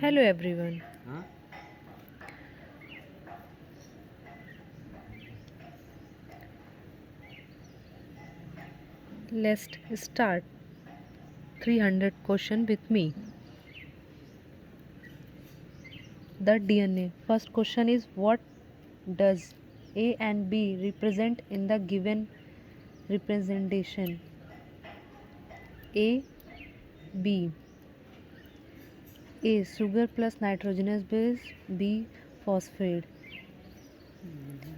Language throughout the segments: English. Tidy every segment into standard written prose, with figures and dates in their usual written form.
Hello everyone. Let's start 300 question with me. The DNA. First question is, what does A and B represent in the given representation? A, B. A, sugar plus nitrogenous base. B, phosphate.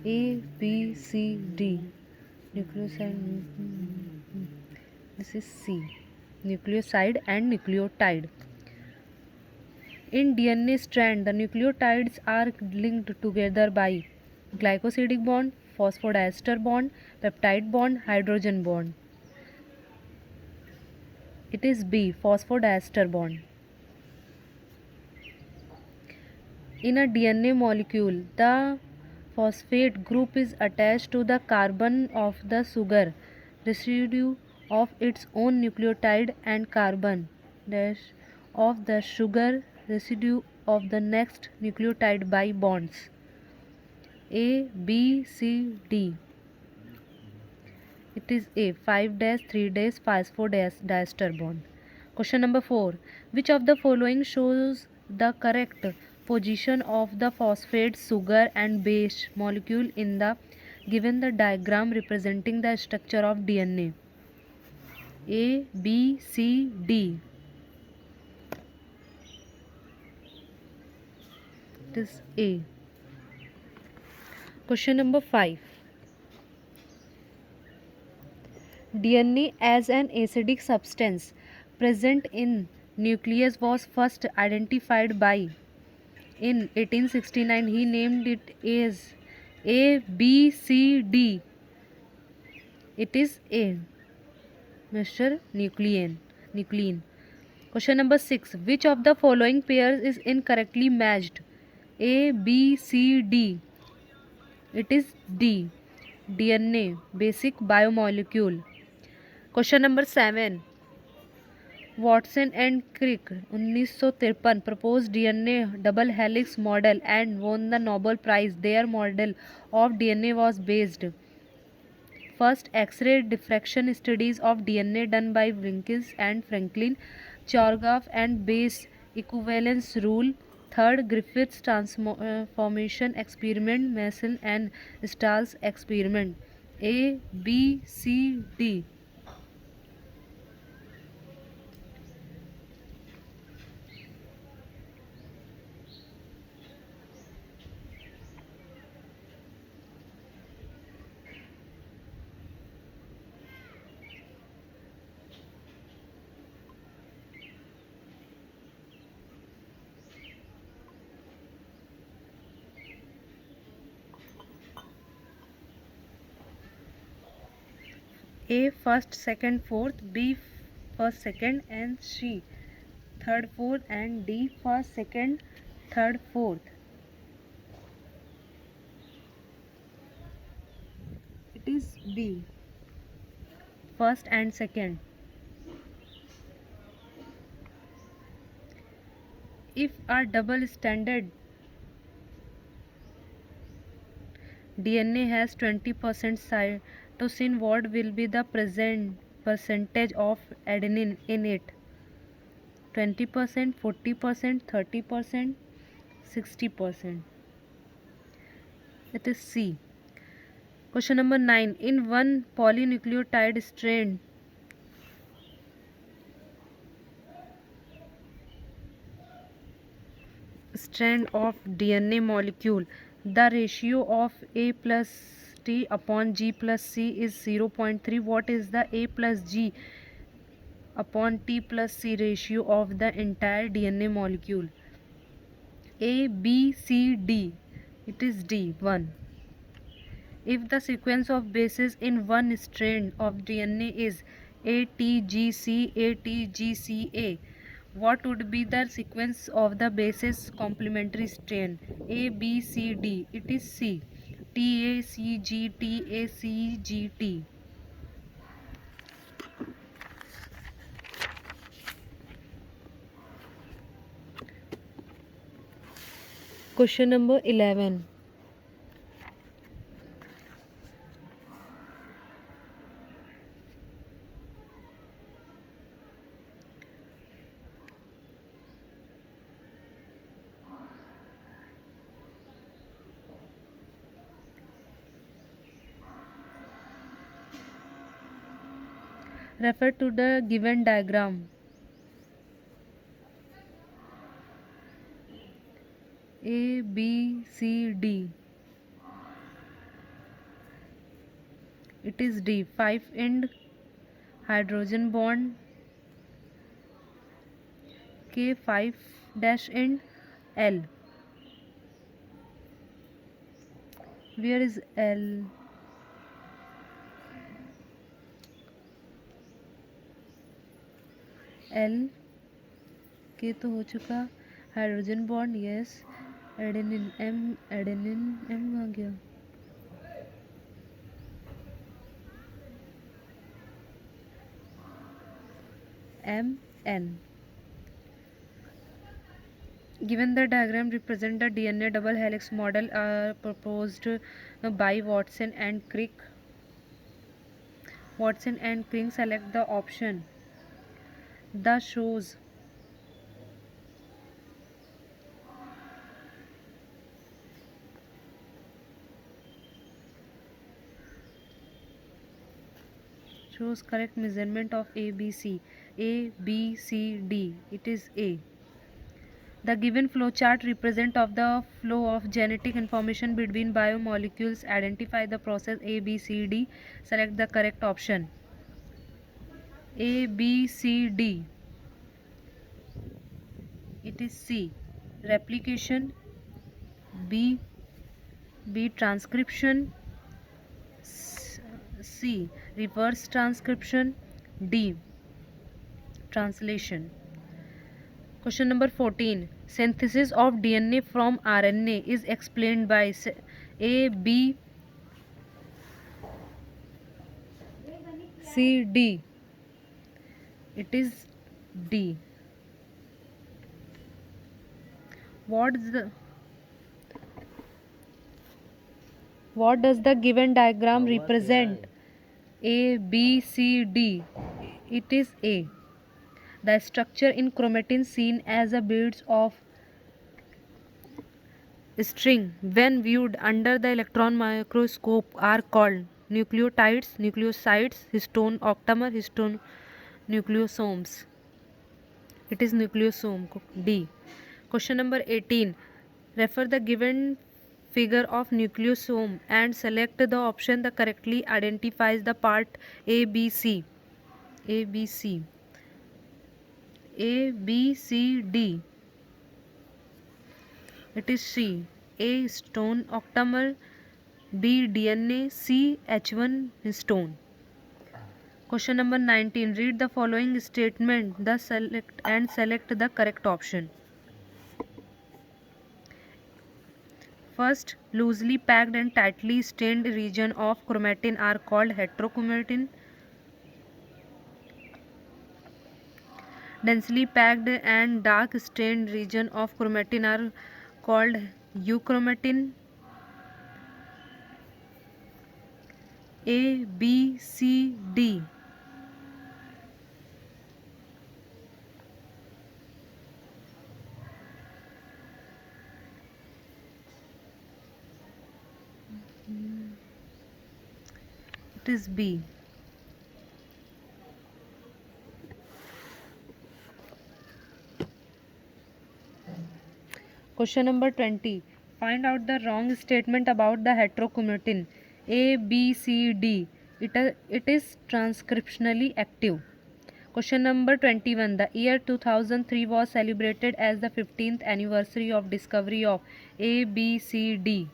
A, B, C, D. Nucleoside. This is C. Nucleoside and nucleotide. In DNA strand, the nucleotides are linked together by glycosidic bond, phosphodiester bond, peptide bond, hydrogen bond. It is B, phosphodiester bond. In a DNA molecule, the phosphate group is attached to the carbon of the sugar residue of its own nucleotide and carbon dash of the sugar residue of the next nucleotide by bonds A, B, C, D. It is A, 5 dash 3 dash phosphodiester bond. Question number 4. Which of the following shows the correct position of the phosphate, sugar and base molecule in the given the diagram representing the structure of DNA? A, B, C, D. It is A. Question number 5. DNA as an acidic substance present in nucleus was first identified by. In 1869 he named it as A, B, C, D. It is A, Mr. Nuclein. Question number 6. Which of the following pairs is incorrectly matched? A, B, C, D. It is D, DNA, basic biomolecule. Question number 7. Watson and Crick 1953 proposed DNA double helix model and won the Nobel Prize. Their model of DNA was based. First, X-ray diffraction studies of DNA done by Wilkins and Franklin, Chargaff and base equivalence rule. Third, Griffith's transformation experiment, Mason and Stahl's experiment. A, B, C, D. A, first, second, fourth. B, first, second, and C, third, fourth, and D, first, second, third, fourth. It is B, first and second. If a double stranded DNA has 20% cytosine, what will be the present percentage of adenine in it? 20%, 40%, 30%, 60%. It is C. Question number 9. In one polynucleotide strand of DNA molecule, the ratio of A plus T upon G plus C is 0.3. What is the A plus G upon T plus C ratio of the entire DNA molecule? A, B, C, D. It is D, 1. If the sequence of bases in one strand of DNA is ATGC, ATGCA, what would be the sequence of the bases complementary strand? A, B, C, D. It is C, TACG, TACGT. Question number 11. Refer to the given diagram. A, B, C, D. It is D. 5-end hydrogen bond. K, 5-end L. Where is L? L. K तो हो चुका. Hydrogen bond yes. Adenine M कहाँ गया? MN. Given the diagram represent the DNA double helix model proposed by Watson and Crick. Watson and Crick select the option. The shows correct measurement of ABC. A, B, C, D. It is A. The given flow chart represent of the flow of genetic information between biomolecules. Identify the process A, B, C, D. Select the correct option. A, B, C, D. It is C. Replication. B. Transcription. C. Reverse transcription. D. Translation. Question number 14. Synthesis of DNA from RNA is explained by A, B, C, D. It is D. What does the given diagram represent? A, B, C, D. It is A. The structure in chromatin seen as a beads of string when viewed under the electron microscope are called nucleotides, nucleosides, histone octamer, histone nucleosomes. It is nucleosome. D. Question number 18. Refer the given figure of nucleosome and select the option that correctly identifies the part A, B, C. A, B, C. A, B, C, D. It is C. A, histone octamer. B, DNA. C, H1 histone. Question number 19. Read the following statement select the correct option. First, loosely packed and tightly stained region of chromatin are called heterochromatin. Densely packed and dark stained region of chromatin are called euchromatin. A, B, C, D. It is B. Question number 20. Find out the wrong statement about the heterochromatin. A, B, C, D. It is transcriptionally active. Question number 21. The year 2003 was celebrated as the 15th anniversary of discovery of A, B, C, D.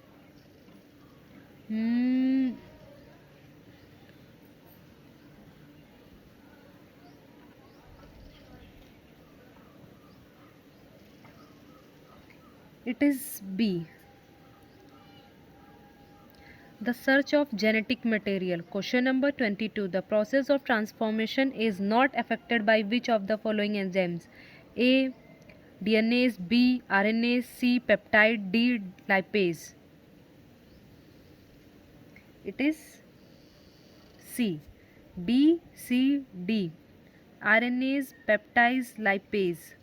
It is B. The search of genetic material. Question number 22. The process of transformation is not affected by which of the following enzymes? A. DNA is B, RNA is C, peptide D, lipase. It is C. B, C, D. RNAs, peptides, lipase.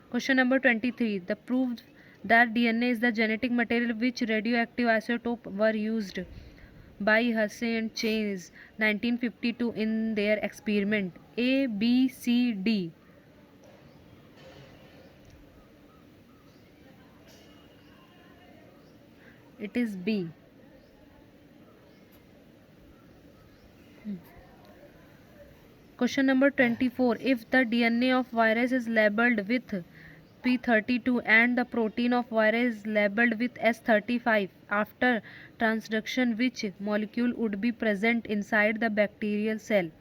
Question number 23. The proved that DNA is the genetic material which radioactive isotope were used by Hussey and Chase 1952 in their experiment. A, B, C, D. It is B. Question number 24. If the DNA of virus is labeled with P32 and the protein of virus is labeled with S35, after transduction, which molecule would be present inside the bacterial cell?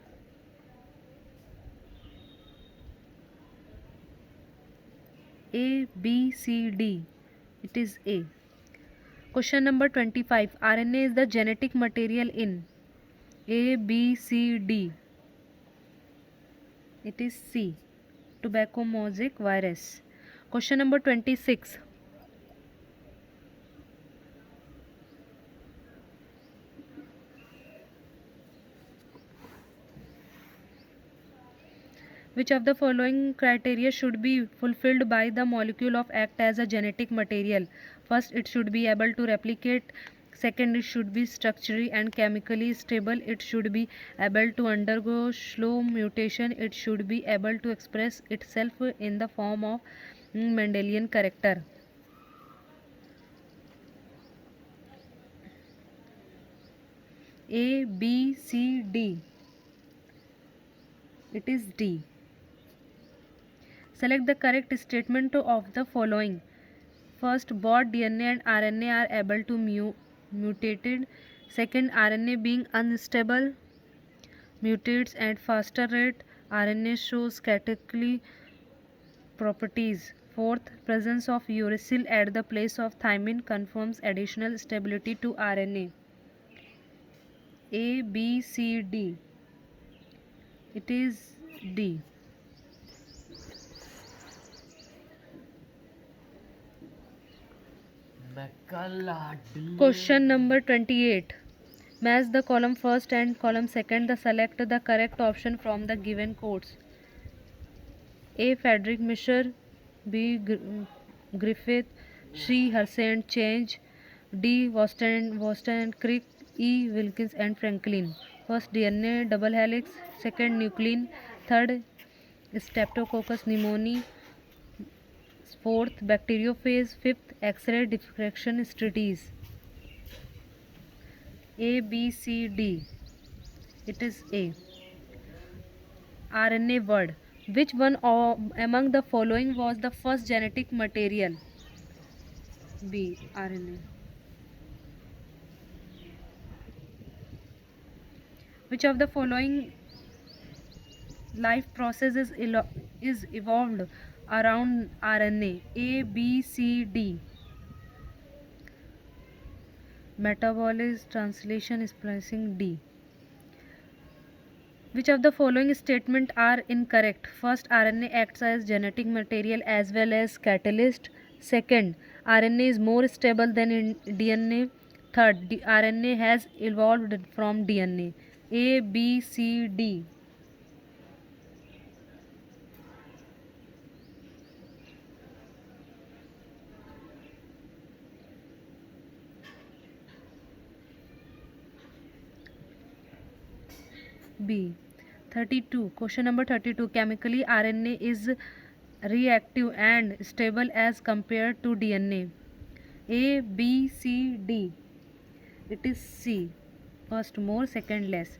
A, B, C, D. It is A. Question number 25. RNA is the genetic material in A, B, C, D. It is C. Tobacco mosaic virus. Question number 26. Which of the following criteria should be fulfilled by the molecule of act as a genetic material? First, it should be able to replicate. Second, it should be structurally and chemically stable. It should be able to undergo slow mutation. It should be able to express itself in the form of Mendelian character. A, B, C, D. It is D. Select the correct statement of the following. First, both DNA and RNA are able to mutated. Second, RNA being unstable mutates at faster rate. RNA shows categorically properties. Fourth, presence of uracil at the place of thymine confirms additional stability to RNA. A, B, C, D. It is D. Question number 28. Match the column first and column second. Select the correct option from the given quotes. A. Frederick Misher. B. Griffith. C. Hussey and Change. D. Boston and Crick. E. Wilkins and Franklin. First, DNA double helix. Second, nuclein. Third, Streptococcus pneumoniae. Fourth, bacteriophage. Fifth, X-ray diffraction studies. A, B, C, D. It is A. RNA word. Which one among the following was the first genetic material? B. RNA. Which of the following life process is evolved around RNA? A, B, C, D. Metabolism, translation, splicing. D. Which of the following statements are incorrect? First, RNA acts as genetic material as well as catalyst. Second, RNA is more stable than DNA. Third, RNA has evolved from DNA. A, B, C, D. B. 32. Question number 32. Chemically, RNA is reactive and stable as compared to DNA. A, B, C, D. It is C. First more, second less.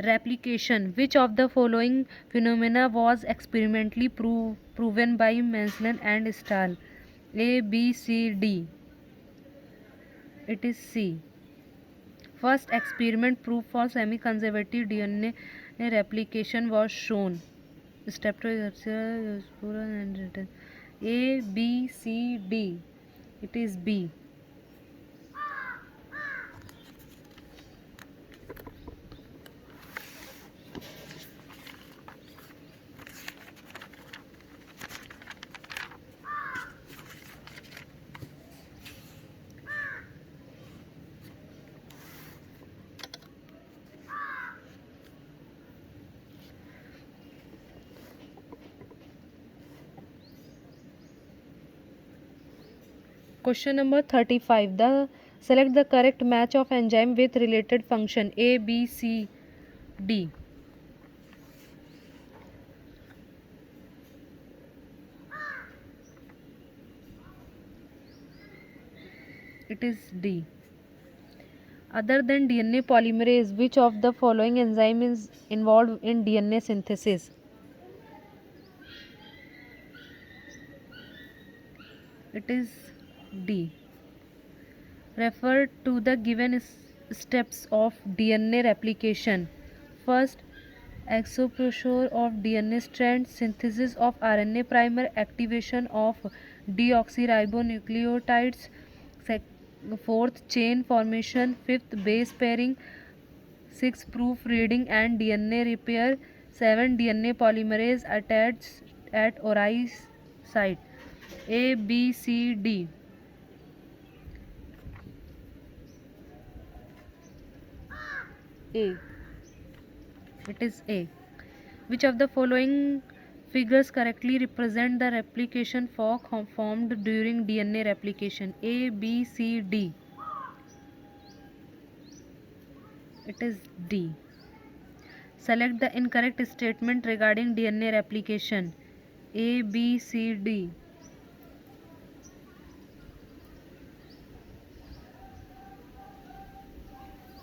Replication. Which of the following phenomena was experimentally proven by Mansell and Stahl? A, B, C, D. It is C. First experiment proof for semi-conservative DNA replication was shown. Step and written. A, B, C, D. It is B. Question number 35. Select the correct match of enzyme with related function A, B, C, D. It is D. Other than DNA polymerase, which of the following enzyme is involved in DNA synthesis? It is D. Refer to the given steps of DNA replication. First, exposure of DNA strand, synthesis of RNA primer, activation of deoxyribonucleotides, fourth, chain formation, fifth, base pairing, sixth, proofreading and DNA repair, 7, DNA polymerase attached at ORI site. A, B, C, D. A. It is A. Which of the following figures correctly represent the replication fork formed during DNA replication? A, B, C, D. It is D. Select the incorrect statement regarding DNA replication. A, B, C, D.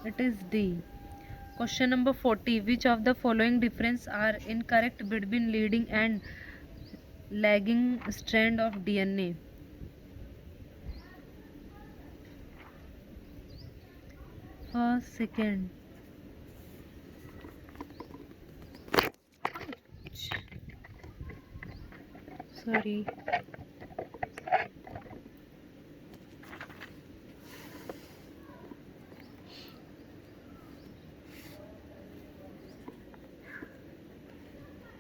It is D. Question number 40. Which of the following differences are incorrect between leading and lagging strand of DNA? First, second. Sorry.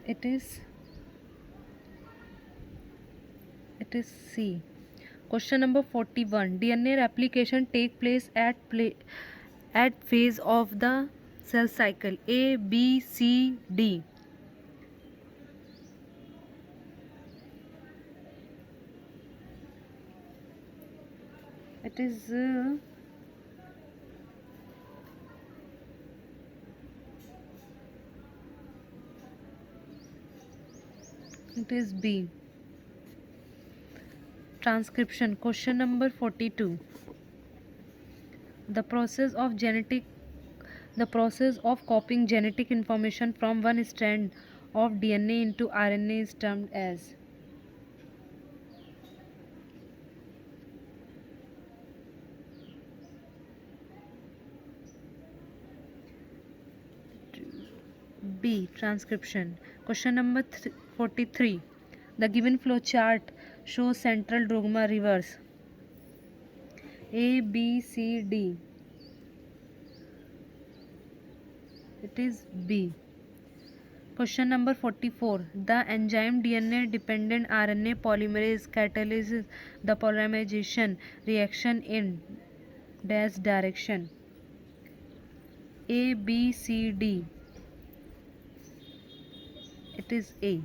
It is C. Question number 41. DNA replication take place at phase of the cell cycle. A, B, C, D. It is B. Transcription. Question number 42. The process of copying genetic information from one strand of DNA into RNA is termed as. B. Transcription. Question number 43. The given flow chart shows central dogma reverse. A, B, C, D. It is B. Question number 44. The enzyme DNA dependent RNA polymerase catalyzes the polymerization reaction in dash direction. A, B, C, D. It is A.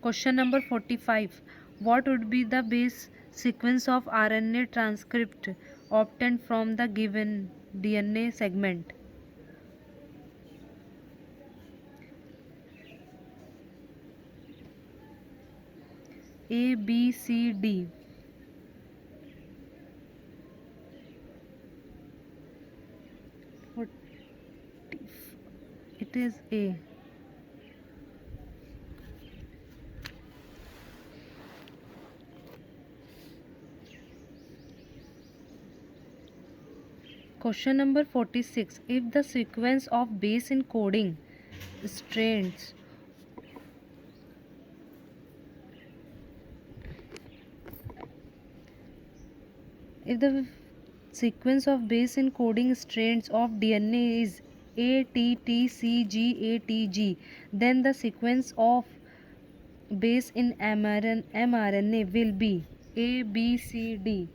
Question number 45. What would be the base sequence of RNA transcript obtained from the given DNA segment? A, B, C, D. It is A. Question number 46. If the sequence of base encoding strands if the sequence of base encoding strands of DNA is ATTCGATG, then the sequence of base in mRNA will be A, B, C, D.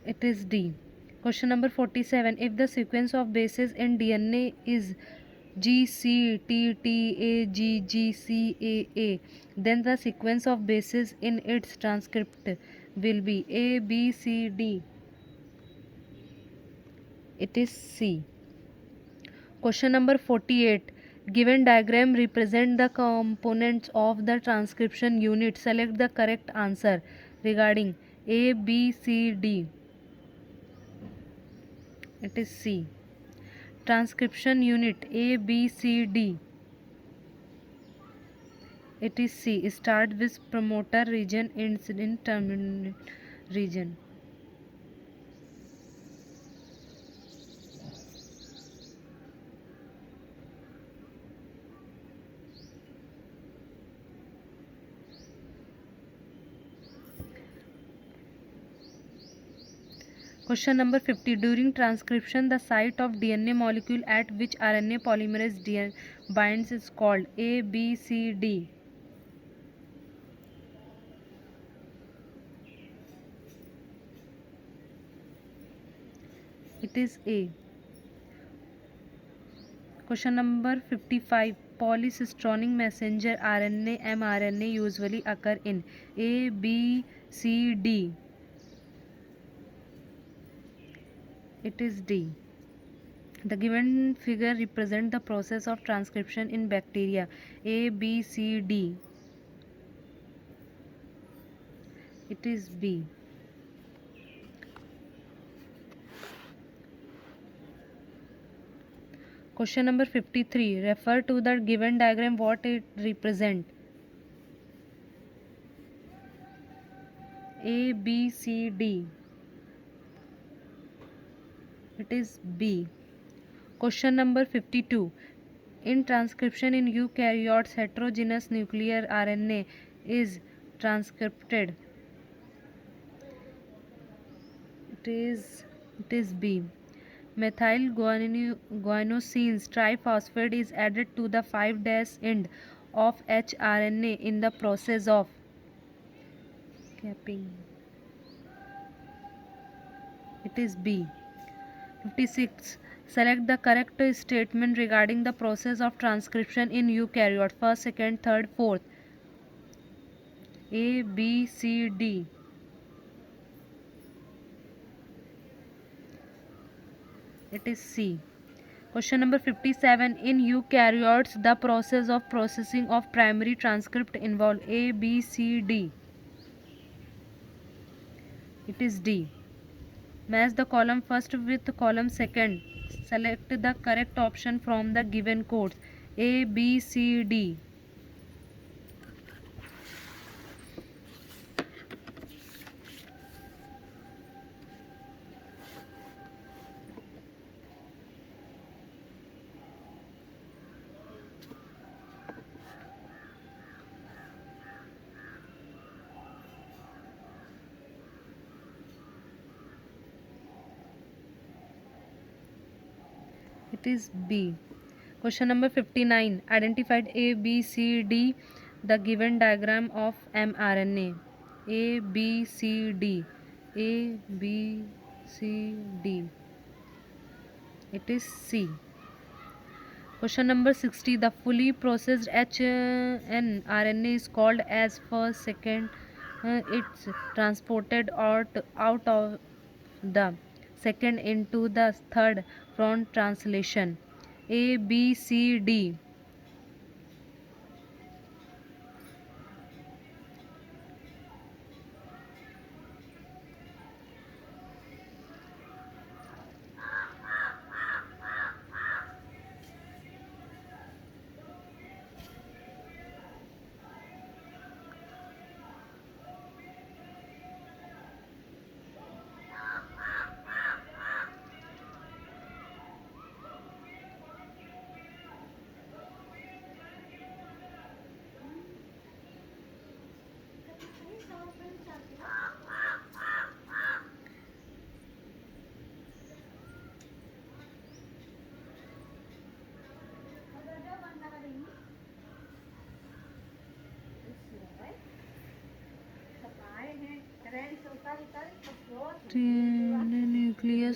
It is D. Question number 47. If the sequence of bases in DNA is GCTTAGGCAA, then the sequence of bases in its transcript will be A, B, C, D. It is C. Question number 48. Given diagram represent the components of the transcription unit. Select the correct answer regarding A, B, C, D. It is C. Transcription unit A, B, C, D. It is C. Start with promoter region, ends in terminal region. Question number 50. During transcription, the site of DNA molecule at which RNA polymerase binds is called A, B, C, D. It is A. Question number 55. Polycistronic messenger RNA mRNA usually occur in A, B, C, D. It is D. The given figure represents the process of transcription in bacteria. A, B, C, D. It is B. Question number 53. Refer to the given diagram what it represents. A, B, C, D. It is B. Question number 52. In transcription in eukaryotes, heterogeneous nuclear RNA is transcribed. It is B. Methyl guanosine triphosphate is added to the 5' end of hRNA in the process of capping. It is B. 56. Select the correct statement regarding the process of transcription in eukaryote. First, second, third, fourth. A, B, C, D. It is C. Question number 57. In eukaryotes, the process of processing of primary transcript involve A, B, C, D. It is D. Match the column first with column second. Select the correct option from the given codes. A, B, C, D. It is B. Question number 59. Identified A, B, C, D, the given diagram of mRNA. A, B, C, D. A, B, C, D. It is C. Question number 60. The fully processed hnRNA is called as first, second. It's transported out of the second into the third from translation. A, B, C, D. nucleus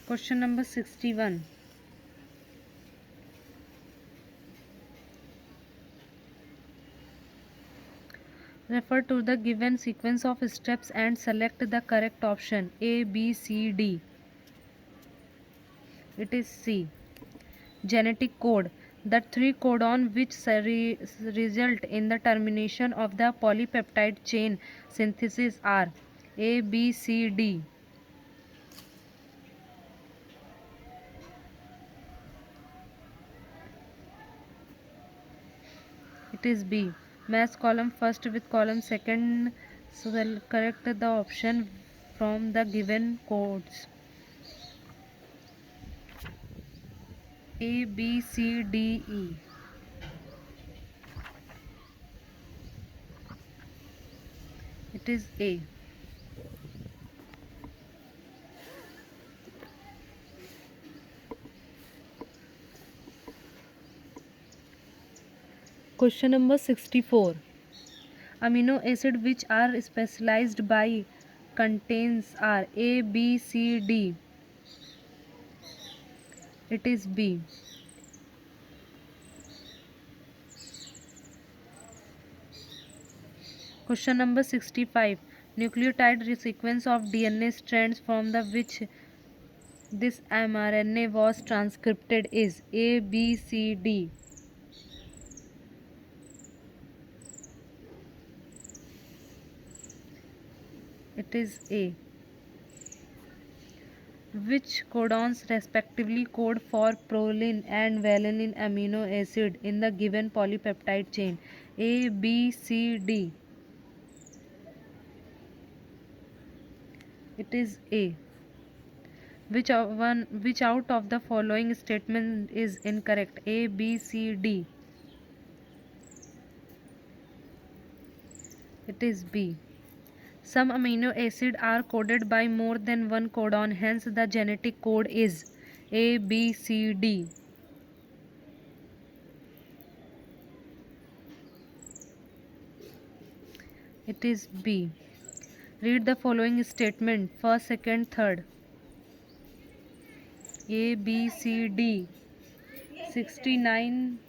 Question number 61. Refer to the given sequence of steps and select the correct option. A, B, C, D. It is C. Genetic code. The three codon which result in the termination of the polypeptide chain synthesis are A, B, C, D. It is B. Match column first with column second, so correct the option from the given codes. A, B, C, D, E. It is A. Question number 64. Amino acid which are specialized by contains are A, B, C, D. It is B. Question number 65. Nucleotide sequence of DNA strands from the which this mRNA was transcribed is A, B, C, D. It is A. Which codons respectively code for proline and valine amino acid in the given polypeptide chain? A, B, C, D. It is A. Which out of the following statement is incorrect? A, B, C, D. It is B. Some amino acids are coded by more than one codon, hence the genetic code is A, B, C, D. It is B. Read the following statement, first, second, third. A, B, C, D. 69.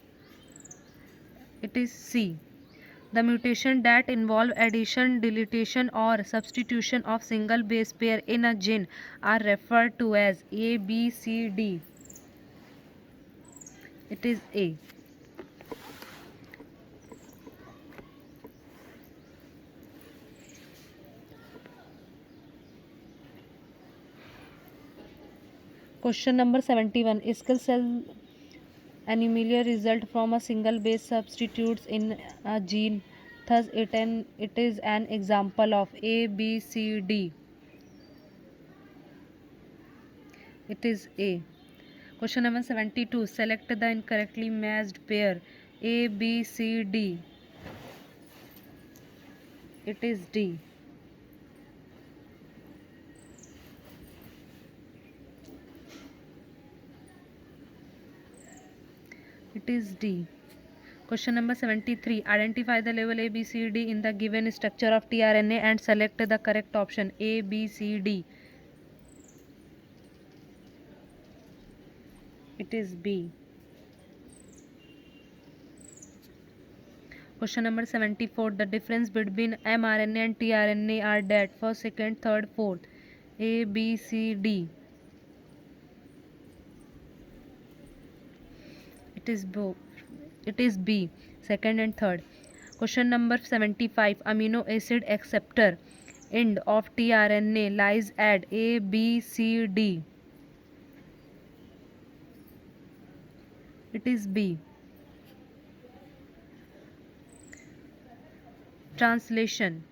It is C. The mutation that involve addition, deletion or substitution of single base pair in a gene are referred to as A, B, C, D. It is A. Question number 71. Sickle cell anemia result from a single base substitutes in a gene. Thus, it is an example of A, B, C, D. It is A. Question number 72. Select the incorrectly matched pair A, B, C, D. It is D. It is D. Question number 73. Identify the level A, B, C, D in the given structure of tRNA and select the correct option A, B, C, D. It is B. Question number 74. The difference between mRNA and tRNA are that first, second, third, fourth. A, B, C, D. It is B. It is B. Second and third. Question number 75. Amino acid acceptor end of tRNA lies at A, B, C, D. It is B. Translation.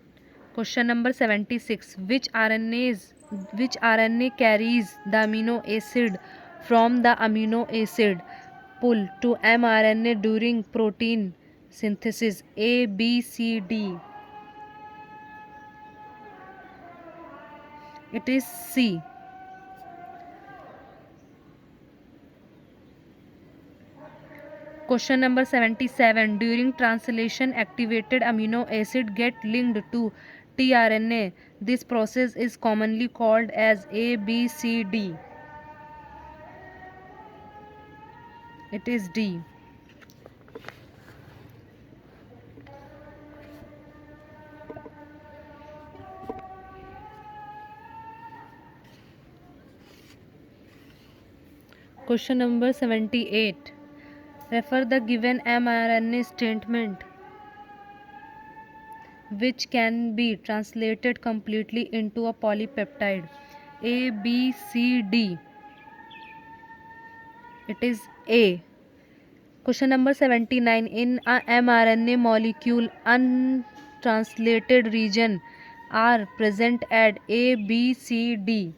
Question number 76. Which RNA carries the amino acid from the amino acid pool to mRNA during protein synthesis? A, B, C, D. It is C. Question number 77. During translation, activated amino acid get linked to tRNA. This process is commonly called as ABCD. It is D. Question number 78. Refer the given mRNA statement which can be translated completely into a polypeptide. A, B, C, D. It is A. Question number 79. In a mRNA molecule, untranslated region are present at A, B, C, D.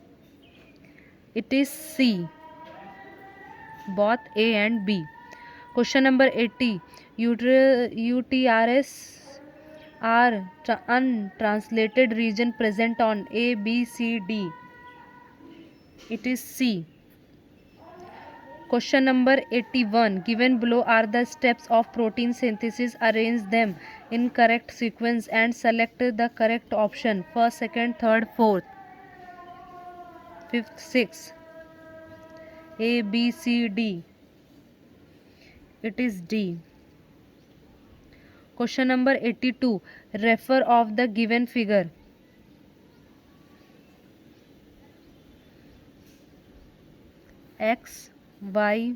It is C. Both A and B. Question number 80. UTRS are untranslated region present on A, B, C, D. It is C. Question number 81. Given below are the steps of protein synthesis. Arrange them in correct sequence and select the correct option. First, second, third, fourth, fifth, sixth. A, B, C, D. It is D. Question number 82. Refer of the given figure. X, Y,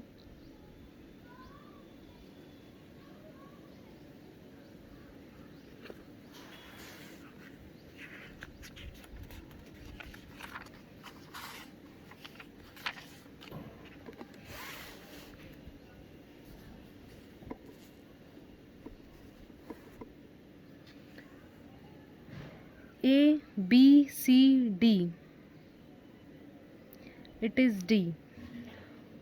A, B, C, D. It is D.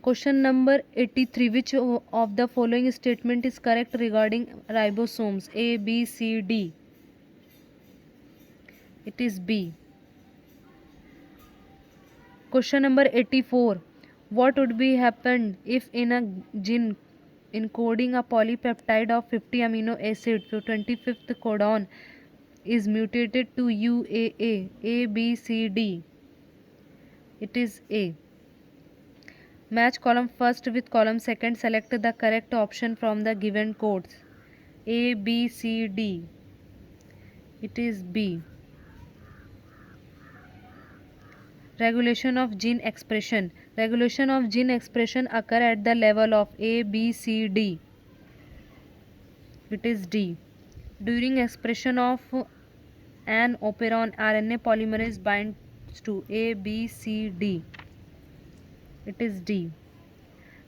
Question number 83. Which of the following statement is correct regarding ribosomes? A, B, C, D. It is B. Question number 84. What would be happened if in a gene encoding a polypeptide of 50 amino acid to 25th codon is mutated to UAA? A, B, C, D. It is A. Match column first with column second. Select the correct option from the given codes. A, B, C, D. It is B. Regulation of gene expression. Regulation of gene expression occur at the level of A, B, C, D. It is D. During expression of an operon, RNA polymerase binds to A, B, C, D. It is D.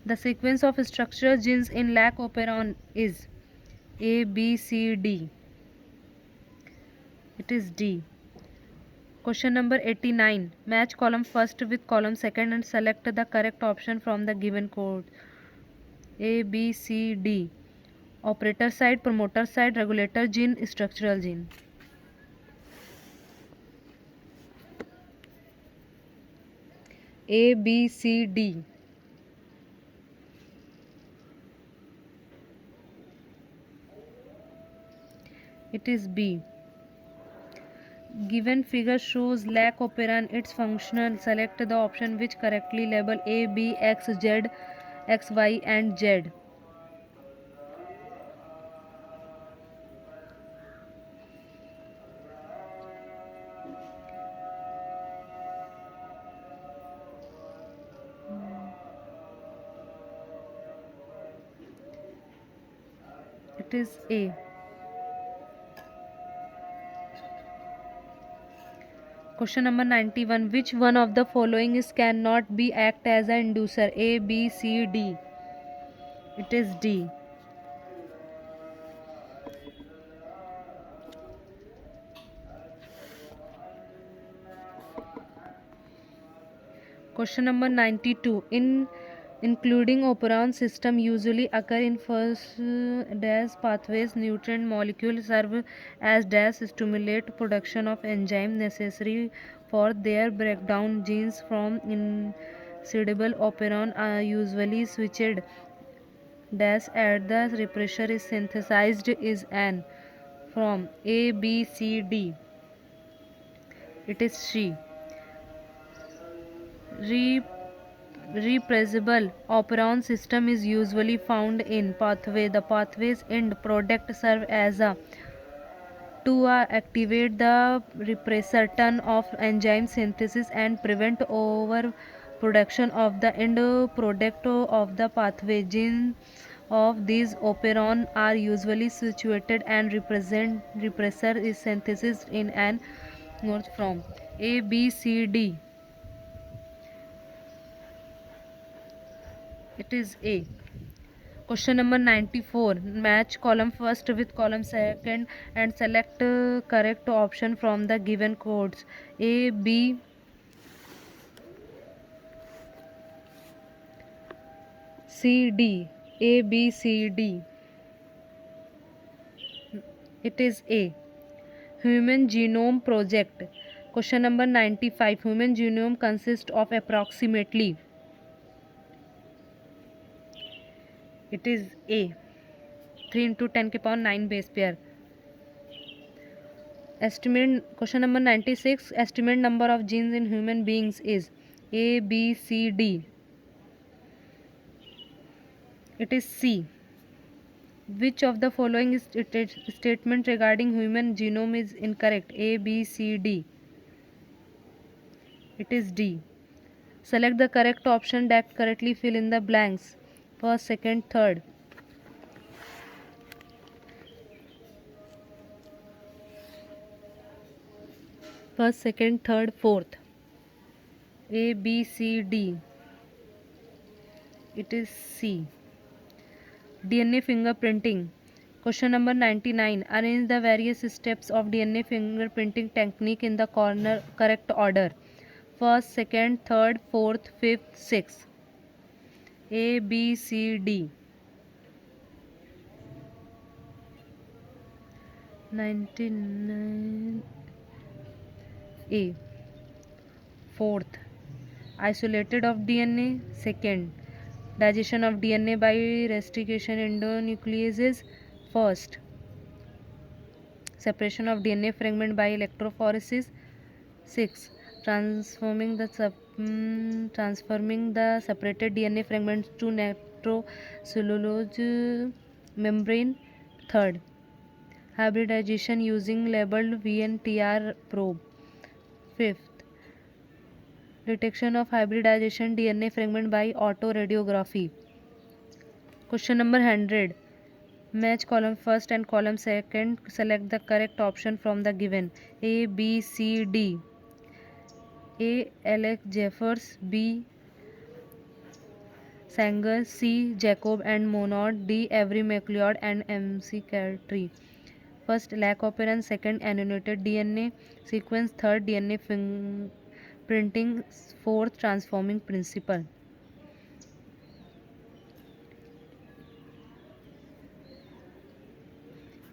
The sequence of structural genes in lac operon is A, B, C, D. It is D. Question number 89. Match column first with column second and select the correct option from the given code. A, B, C, D. Operator side, promoter side, regulator gene, structural gene. A, B, C, D. It is B. Given figure shows lac operon, its function. Select the option which correctly label A, B, X, Z, X, Y and Z. It is A. Question number 91. Which one of the following is cannot be act as an inducer? A, B, C, D. It is D. Question number 92. Including operon system usually occur in first dash pathways. Nutrient molecules serve as dash stimulate production of enzyme necessary for their breakdown. Genes from insoluble operon are usually switched dash at the repressor is synthesized is an from A, B, C, D. It is C. Re- Repressible operon system is usually found in pathway. The pathway's end product serve as a to activate the repressor turn off enzyme synthesis and prevent overproduction of the end product of the pathway. Genes of these operon are usually situated and repressor is synthesized in an north from A, B, C, D. It is A. Question number 94. Match column first with column second and select correct option from the given codes. A, B, C, D. A, B, C, D. It is A. Human Genome Project. Question number 95. Human genome consists of approximately. It is A. 3 into 10 के power 9 base pair. Estimate question number 96. Estimate number of genes in human beings is A, B, C, D. It is C. Which of the following statement regarding human genome is incorrect? A, B, C, D. It is D. Select the correct option that correctly fill in the blanks. First, second, third. First, second, third, fourth. A, B, C, D. It is C. DNA fingerprinting. Question number 99. Arrange the various steps of DNA fingerprinting technique in the correct order. First, second, third, fourth, fifth, sixth. A, B, C, D. 99. A. Fourth. Isolated of DNA. Second. Digestion of DNA by restriction endonucleases. First. Separation of DNA fragment by electrophoresis. 6. Transforming the separated DNA fragments to nitrocellulose membrane. Third. Hybridization using labeled VNTR probe. Fifth. Detection of hybridization DNA fragment by autoradiography. Question number 100. Match column first and column second. Select the correct option from the given. A, B, C, D. A. Alec Jeffers. B. Sanger. C. Jacob and Monod. D. Avery McLeod and MC Cartree. First, lack operon. Second, annotated DNA sequence. Third, DNA printing. Fourth, transforming principle.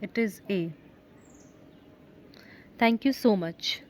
It is A. Thank you so much.